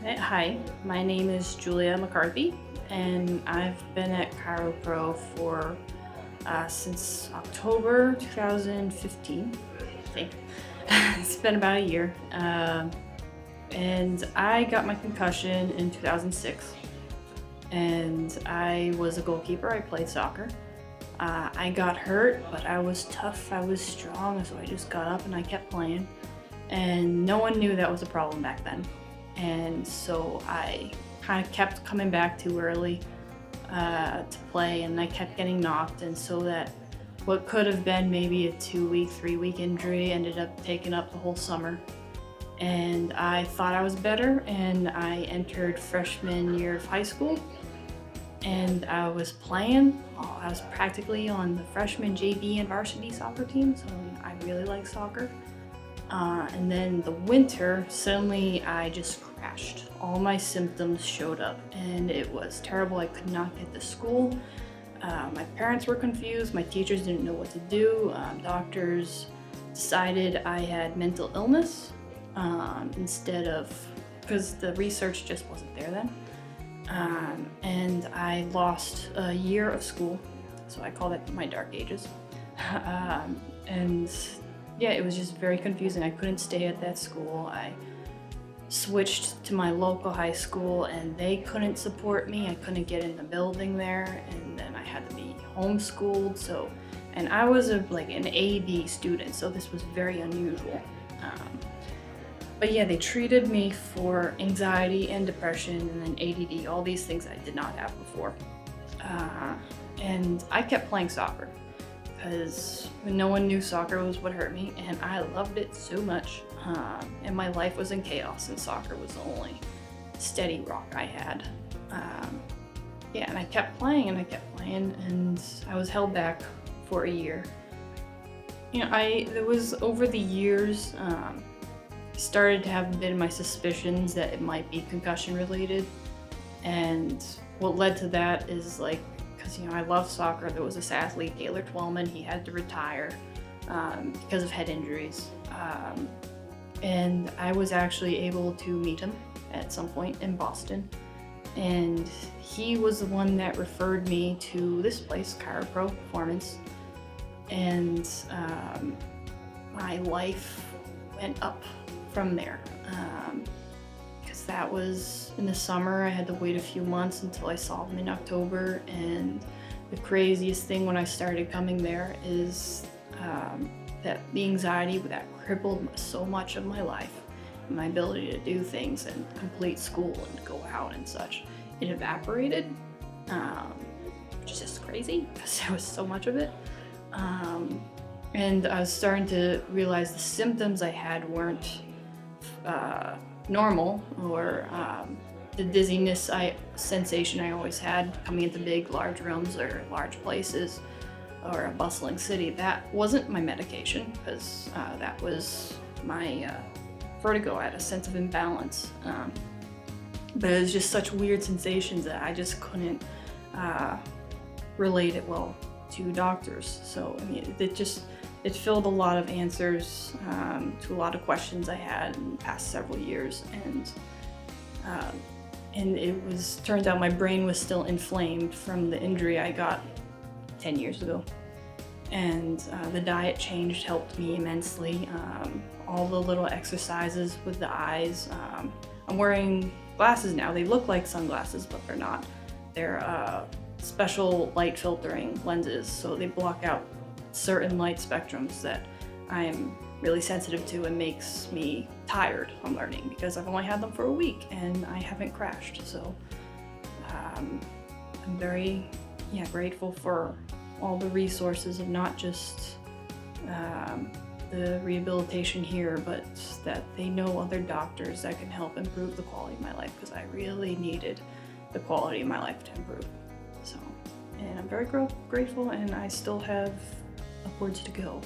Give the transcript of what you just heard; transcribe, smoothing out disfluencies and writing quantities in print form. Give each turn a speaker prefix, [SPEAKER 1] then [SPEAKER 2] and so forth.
[SPEAKER 1] Hi, my name is Julia McCarthey, and I've been at ChiroPro for since October 2015, I think. It's been about a year, and I got my concussion in 2006, and I was a goalkeeper. I played soccer. I got hurt, but I was tough, I was strong, so I just got up and I kept playing, and no one knew that was a problem back then. And so I kind of kept coming back too early to play, and I kept getting knocked, and so that what could have been maybe a 2-week, 3-week injury ended up taking up the whole summer. And I thought I was better, and I entered freshman year of high school, and I was playing. I was practically on the freshman JV and varsity soccer team, so I really like soccer. And then the winter, suddenly I just crashed. All my symptoms showed up, and it was terrible. I could not get to school. My parents were confused. My teachers didn't know what to do. Doctors decided I had mental illness instead of, because the research just wasn't there then. And I lost a year of school, so I call that my dark ages. And yeah, it was just very confusing. I couldn't stay at that school. I switched to my local high school, and they couldn't support me. I couldn't get in the building there, and then I had to be homeschooled. And I was like an AD student, so this was very unusual. But yeah, they treated me for anxiety and depression and then ADD, all these things I did not have before. And I kept playing soccer, because no one knew soccer was what hurt me, and I loved it so much. And my life was in chaos, and soccer was the only steady rock I had. Yeah, and I kept playing and I kept playing, and I was held back for a year. You know, it was over the years, started to have a bit of my suspicions that it might be concussion related. And what led to that is because I love soccer. There was this athlete, Taylor Twellman. He had to retire because of head injuries. And I was actually able to meet him at some point in Boston. And he was the one that referred me to this place, ChiroPro Performance. And my life went up from there. Because that was in the summer. I had to wait a few months until I saw him in October. And the craziest thing when I started coming there is that the anxiety that crippled so much of my life, my ability to do things and complete school and go out and such, it evaporated, which is just crazy because there was so much of it. And I was starting to realize the symptoms I had weren't normal, or the dizziness sensation I always had coming into big, large rooms or large places or a bustling city. That wasn't my medication, because that was my vertigo. I had a sense of imbalance. But it was just such weird sensations that I just couldn't relate it well to doctors. So I mean, it filled a lot of answers to a lot of questions I had in the past several years, and it turns out my brain was still inflamed from the injury I got 10 years ago. And the diet change helped me immensely. All the little exercises with the eyes. I'm wearing glasses now. They look like sunglasses, but they're not. They're special light filtering lenses, so they block out certain light spectrums that I am really sensitive to, and makes me tired on learning, because I've only had them for a week and I haven't crashed. So I'm very grateful for all the resources of not just the rehabilitation here, but that they know other doctors that can help improve the quality of my life, because I really needed the quality of my life to improve. So, and I'm very grateful, and I still have upwards to go.